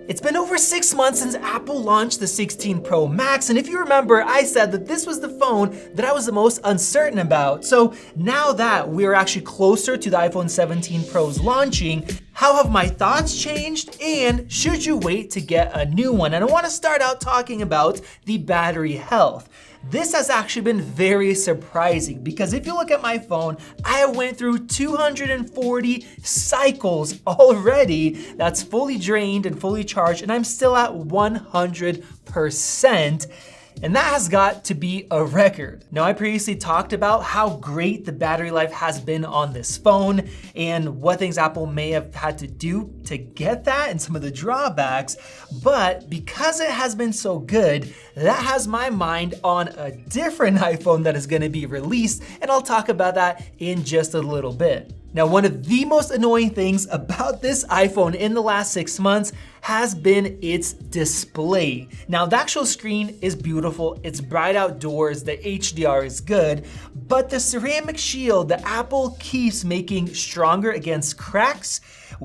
It's been over 6 months since Apple launched the 16 Pro Max, and if you remember, I said that this was the phone that I was the most uncertain about. So now that we're actually closer to the iPhone 17 Pro's launching, how have my thoughts changed, and should you wait to get a new one? And I want to start out talking about the battery health. This has actually been very surprising because if you look at my phone, I went through 240 cycles already. That's fully drained and fully charged, and I'm still at 100%. And that has got to be a record. Now, I previously talked about how great the battery life has been on this phone and what things Apple may have had to do to get that and some of the drawbacks. But because it has been so good, that has my mind on a different iPhone that is gonna be released, and I'll talk about that in just a little bit. Now, one of the most annoying things about this iPhone in the last 6 months has been its display. Now, the actual screen is beautiful, it's bright outdoors, the HDR is good, but the ceramic shield that Apple keeps making stronger against cracks,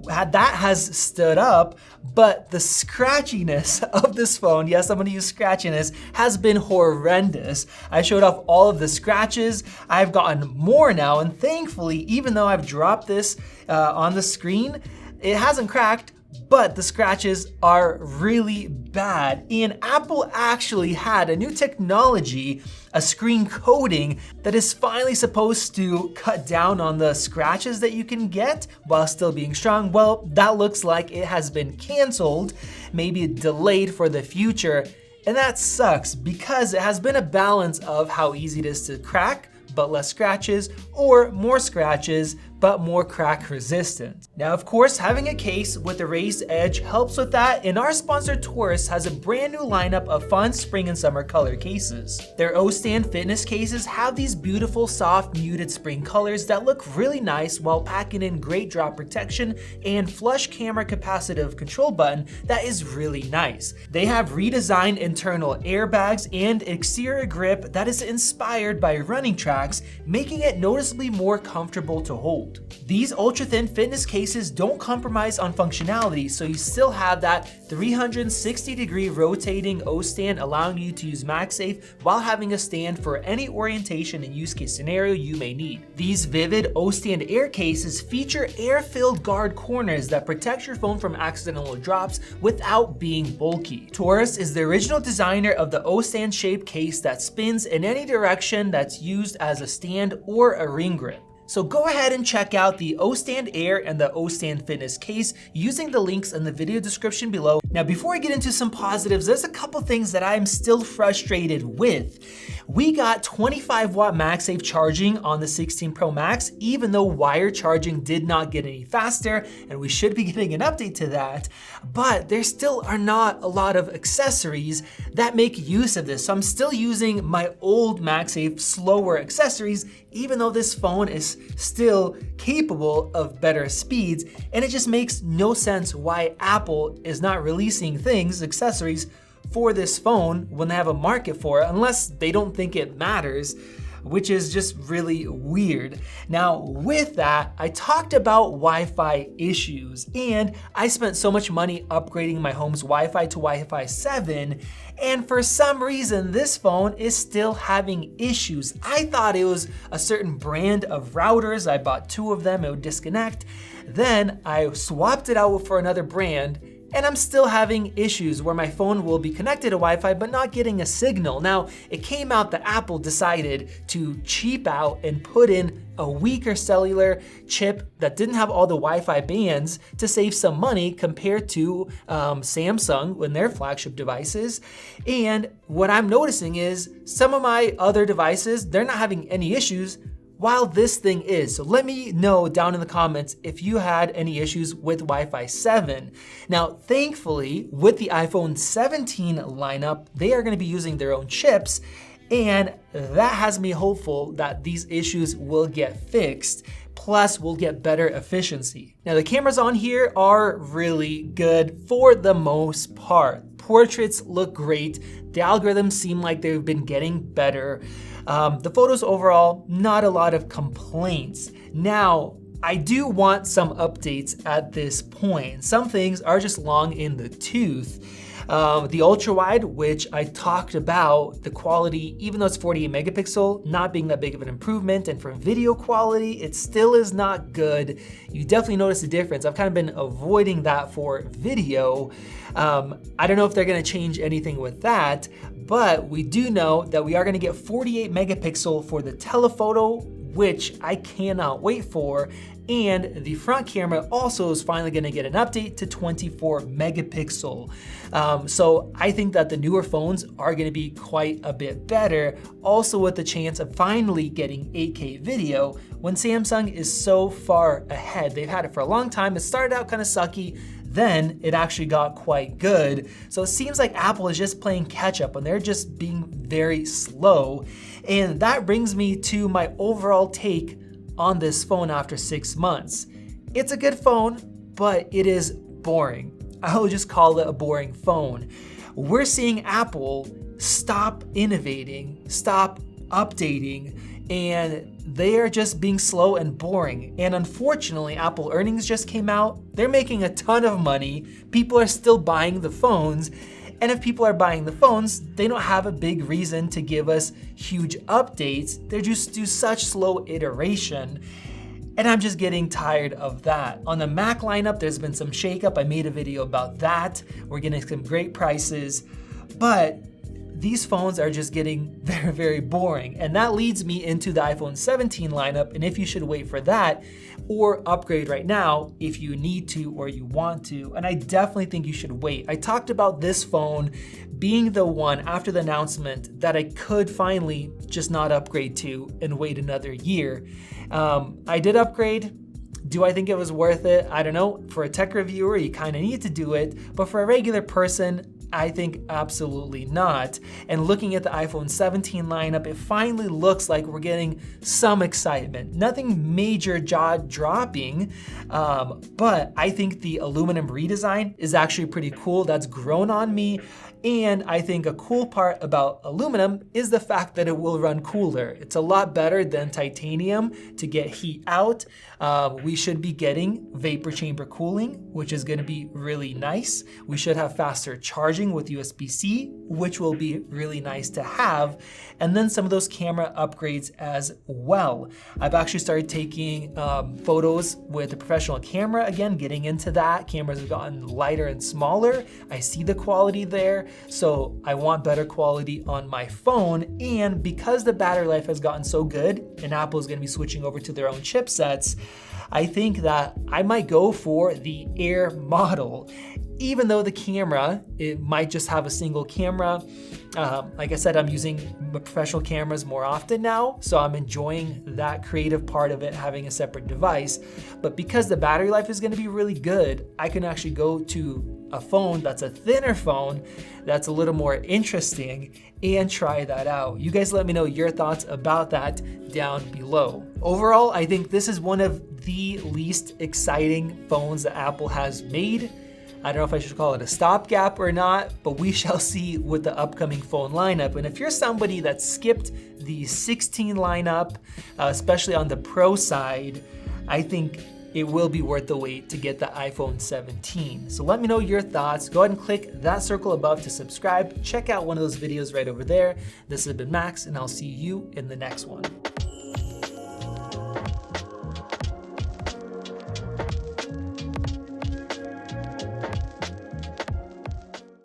that has stood up, but the scratchiness of this phone, yes, I'm gonna use scratchiness, has been horrendous. I showed off all of the scratches. I've gotten more now, and thankfully, even though I've dropped this on the screen, it hasn't cracked, but the scratches are really bad. And Apple actually had a new technology, a screen coating, that is finally supposed to cut down on the scratches that you can get while still being strong. Well, that looks like it has been canceled, maybe delayed for the future. And that sucks because it has been a balance of how easy it is to crack, but less scratches, or more scratches, but more crack resistant. Now, of course, having a case with a raised edge helps with that, and our sponsor TORRAS has a brand new lineup of fun spring and summer color cases. Their O-Stand fitness cases have these beautiful, soft, muted spring colors that look really nice while packing in great drop protection and flush camera capacitive control button that is really nice. They have redesigned internal airbags and exterior grip that is inspired by running tracks, making it noticeably more comfortable to hold. These ultra-thin fitness cases don't compromise on functionality, so you still have that 360-degree rotating O-stand, allowing you to use MagSafe while having a stand for any orientation and use case scenario you may need. These vivid O-stand air cases feature air-filled guard corners that protect your phone from accidental drops without being bulky. TORRAS is the original designer of the O-stand shaped case that spins in any direction that's used as a stand or a ring grip. So go ahead and check out the O-Stand Air and the O-Stand Fitness case using the links in the video description below. Now, before I get into some positives, there's a couple things that I'm still frustrated with. We got 25-watt MagSafe charging on the 16 Pro Max, even though wired charging did not get any faster, and we should be getting an update to that. But there still are not a lot of accessories that make use of this. So I'm still using my old MagSafe slower accessories, even though this phone is still capable of better speeds, and it just makes no sense why Apple is not releasing accessories for this phone when they have a market for it, unless they don't think it matters, which is just really weird. Now, with that, I talked about Wi-Fi issues, and I spent so much money upgrading my home's Wi-Fi to Wi-Fi 7, and for some reason, this phone is still having issues. I thought it was a certain brand of routers. I bought 2 of them, it would disconnect. Then I swapped it out for another brand, and I'm still having issues where my phone will be connected to Wi-Fi but not getting a signal. Now, it came out that Apple decided to cheap out and put in a weaker cellular chip that didn't have all the Wi-Fi bands to save some money compared to Samsung when their flagship devices. And what I'm noticing is some of my other devices, they're not having any issues, while this thing is. So let me know down in the comments if you had any issues with Wi-Fi 7. Now, thankfully, with the iPhone 17 lineup, they are gonna be using their own chips, and that has me hopeful that these issues will get fixed. Plus, we'll get better efficiency. Now, the cameras on here are really good for the most part. Portraits look great. The algorithms seem like they've been getting better. The photos overall, not a lot of complaints. Now, I do want some updates at this point. Some things are just long in the tooth. The ultra wide, which I talked about, the quality, even though it's 48 megapixel, not being that big of an improvement. And for video quality, it still is not good. You definitely notice the difference. I've kind of been avoiding that for video. I don't know if they're gonna change anything with that, but we do know that we are gonna get 48 megapixel for the telephoto, which I cannot wait for. And the front camera also is finally gonna get an update to 24 megapixel. So I think that the newer phones are gonna be quite a bit better, also with the chance of finally getting 8K video when Samsung is so far ahead. They've had it for a long time. It started out kind of sucky, then it actually got quite good. So it seems like Apple is just playing catch up and they're just being very slow. And that brings me to my overall take on this phone after 6 months. It's a good phone, but it is boring. I will just call it a boring phone. We're seeing Apple stop innovating, stop updating, and they are just being slow and boring. And unfortunately, Apple earnings just came out. They're making a ton of money. People are still buying the phones. And if people are buying the phones, they don't have a big reason to give us huge updates. They just do such slow iteration. And I'm just getting tired of that. On the Mac lineup, there's been some shakeup. I made a video about that. We're getting some great prices, but these phones are just getting very, very boring. And that leads me into the iPhone 17 lineup and if you should wait for that or upgrade right now if you need to or you want to. And I definitely think you should wait. I talked about this phone being the one after the announcement that I could finally just not upgrade to and wait another year. I did upgrade. Do I think it was worth it? I don't know. For a tech reviewer, you kind of need to do it, but for a regular person, I think absolutely not. And looking at the iPhone 17 lineup, it finally looks like we're getting some excitement. Nothing major jaw-dropping, but I think the aluminum redesign is actually pretty cool. That's grown on me. And I think a cool part about aluminum is the fact that it will run cooler. It's a lot better than titanium to get heat out. We should be getting vapor chamber cooling, which is gonna be really nice. We should have faster charging with USB-C, which will be really nice to have. And then some of those camera upgrades as well. I've actually started taking photos with a professional camera again, getting into that. Cameras have gotten lighter and smaller. I see the quality there. So I want better quality on my phone. And because the battery life has gotten so good and Apple is gonna be switching over to their own chipsets, I think that I might go for the Air model. Even though the camera, it might just have a single camera. Like I said, I'm using professional cameras more often now, so I'm enjoying that creative part of it, having a separate device. But because the battery life is gonna be really good, I can actually go to a phone that's a thinner phone, that's a little more interesting, and try that out. You guys let me know your thoughts about that down below. Overall, I think this is one of the least exciting phones that Apple has made. I don't know if I should call it a stopgap or not, but we shall see with the upcoming phone lineup. And if you're somebody that skipped the 16 lineup, especially on the Pro side, I think it will be worth the wait to get the iPhone 17. So let me know your thoughts. Go ahead and click that circle above to subscribe. Check out one of those videos right over there. This has been Max, and I'll see you in the next one.